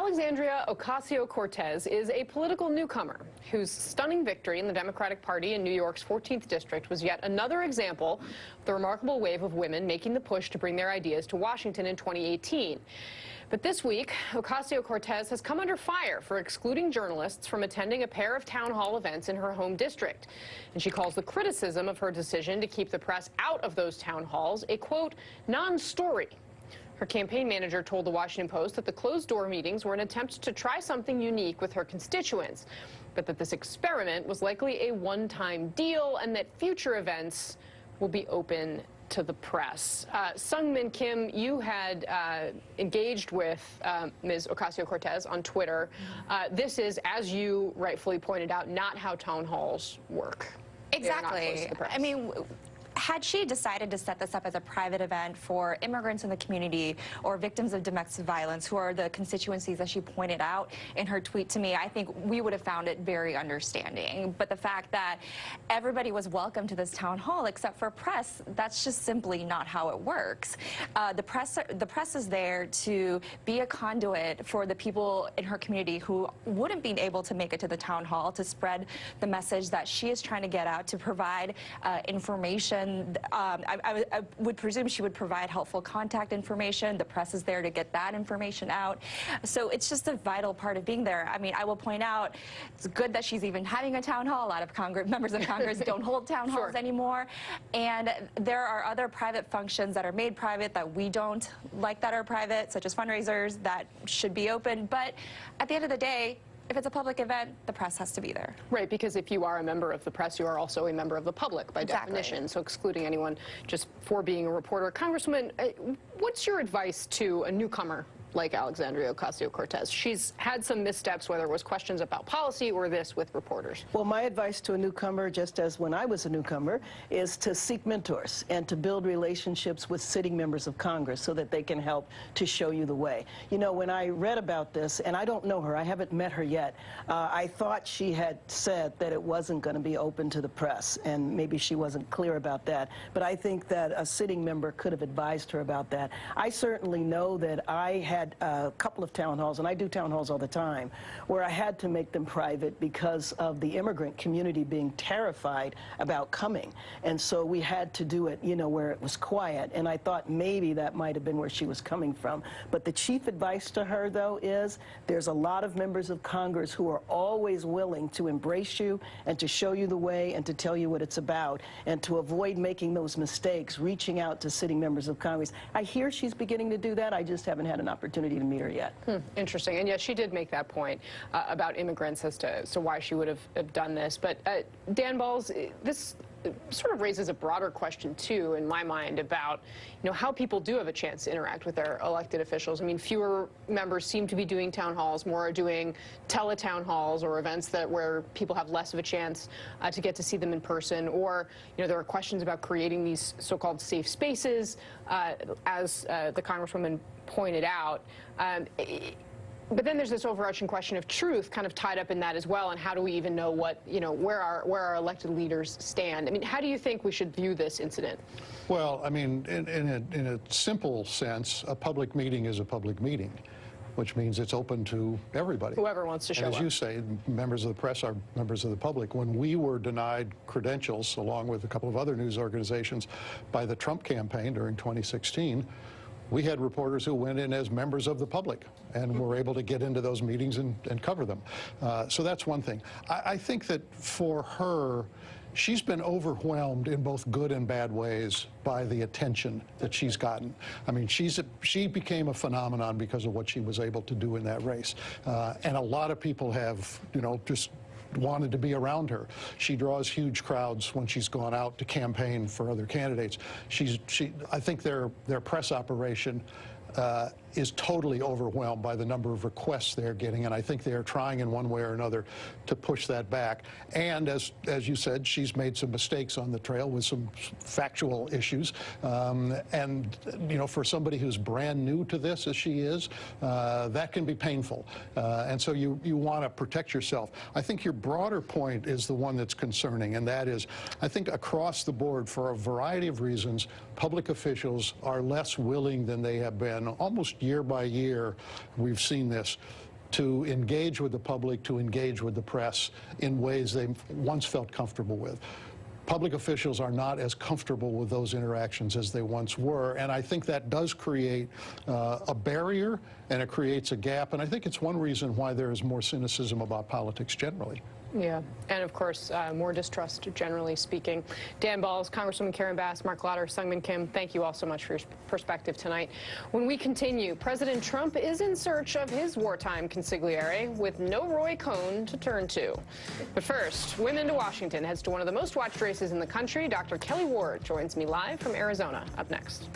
Alexandria Ocasio-Cortez is a political newcomer whose stunning victory in the Democratic Party in New York's 14th district was yet another example of the remarkable wave of women making the push to bring their ideas to Washington in 2018. But this week, Ocasio-Cortez has come under fire for excluding journalists from attending a pair of town hall events in her home district. And she calls the criticism of her decision to keep the press out of those town halls a, quote, non-story. Her campaign manager told the Washington Post that the closed-door meetings were an attempt to try something unique with her constituents, but that this experiment was likely a one-time deal and that future events will be open to the press. Sungmin Kim, you had engaged with Ms. Ocasio-Cortez on Twitter. This is, as you rightfully pointed out, not how town halls work. Exactly. I mean, had she decided to set this up as a private event for immigrants in the community or victims of domestic violence, who are the constituencies that she pointed out in her tweet to me, I think we would have found it very understanding. But the fact that everybody was welcome to this town hall except for press, that's just simply not how it works. The press is there to be a conduit for the people in her community who wouldn't be able to make it to the town hall to spread the message that she is trying to get out, to provide information. I would presume she would provide helpful contact information. The press is there to get that information out. So it's just a vital part of being there. I mean, I will point out, it's good that she's even having a town hall. A lot of members of Congress don't hold town halls anymore. And there are other private functions that are made private that we don't like that are private, such as fundraisers that should be open. But at the end of the day, if it's a public event, the press has to be there. Right, because if you are a member of the press, you are also a member of the public by definition. So excluding anyone just for being a reporter. Congresswoman, what's your advice to a newcomer like Alexandria Ocasio-Cortez? She's had some missteps, whether it was questions about policy or this with reporters. Well, my advice to a newcomer, just as when I was a newcomer, is to seek mentors and to build relationships with sitting members of Congress so that they can help to show you the way. You know, when I read about this, and I don't know her, I haven't met her yet, I thought she had said that it wasn't going to be open to the press, and maybe she wasn't clear about that. But I think that a sitting member could have advised her about that. I certainly know that I had a couple of town halls, and I do town halls all the time, where I had to make them private because of the immigrant community being terrified about coming. And so we had to do it, you know, where it was quiet. And I thought maybe that might have been where she was coming from. But the chief advice to her, though, is there's a lot of members of Congress who are always willing to embrace you and to show you the way and to tell you what it's about, and to avoid making those mistakes, reaching out to sitting members of Congress. I hear she's beginning to do that. I just haven't had an opportunity to meet her yet. Interesting. And yes, she did make that point about immigrants as to why she would have done this. But Dan Balls, this sort of raises a broader question too in my mind about, you know, how people do have a chance to interact with their elected officials. I mean, fewer members seem to be doing town halls, more are doing tele-town halls or events where people have less of a chance to get to see them in person. Or, you know, there are questions about creating these so-called safe spaces, as the Congresswoman pointed out. But then there's this overarching question of truth kind of tied up in that as well, and how do we even know what, you know, where our elected leaders stand? I mean, how do you think we should view this incident? Well, I mean, in a simple sense, a public meeting is a public meeting, which means it's open to everybody. Whoever wants to show up. As you say, members of the press are members of the public. When we were denied credentials, along with a couple of other news organizations, by the Trump campaign during 2016, we had reporters who went in as members of the public and were able to get into those meetings and cover them. So that's one thing. I think that for her, she's been overwhelmed in both good and bad ways by the attention that she's gotten. I mean, she became a phenomenon because of what she was able to do in that race. And a lot of people have, you know, just wanted to be around her. She draws huge crowds when she's gone out to campaign for other candidates. I think their press operation is totally overwhelmed by the number of requests they're getting, and I think they are trying in one way or another to push that back. And as you said, she's made some mistakes on the trail with some factual issues. And, you know, for somebody who's brand new to this, as she is, that can be painful. And so you want to protect yourself. I think your broader point is the one that's concerning, and that is, I think across the board, for a variety of reasons, public officials are less willing than they have been almost year by year. We've seen this to engage with the public, to engage with the press in ways they once felt comfortable with. Public officials are not as comfortable with those interactions as they once were, and I think that does create a barrier, and it creates a gap, and I think it's one reason why there is more cynicism about politics generally. Yeah, and of course, more distrust, generally speaking. Dan Balls, Congresswoman Karen Bass, Mark Lauder, Sungmin Kim, thank you all so much for your perspective tonight. When we continue, President Trump is in search of his wartime consigliere with no Roy Cohn to turn to. But first, Women to Washington heads to one of the most watched races in the country. Dr. Kelly Ward joins me live from Arizona. Up next.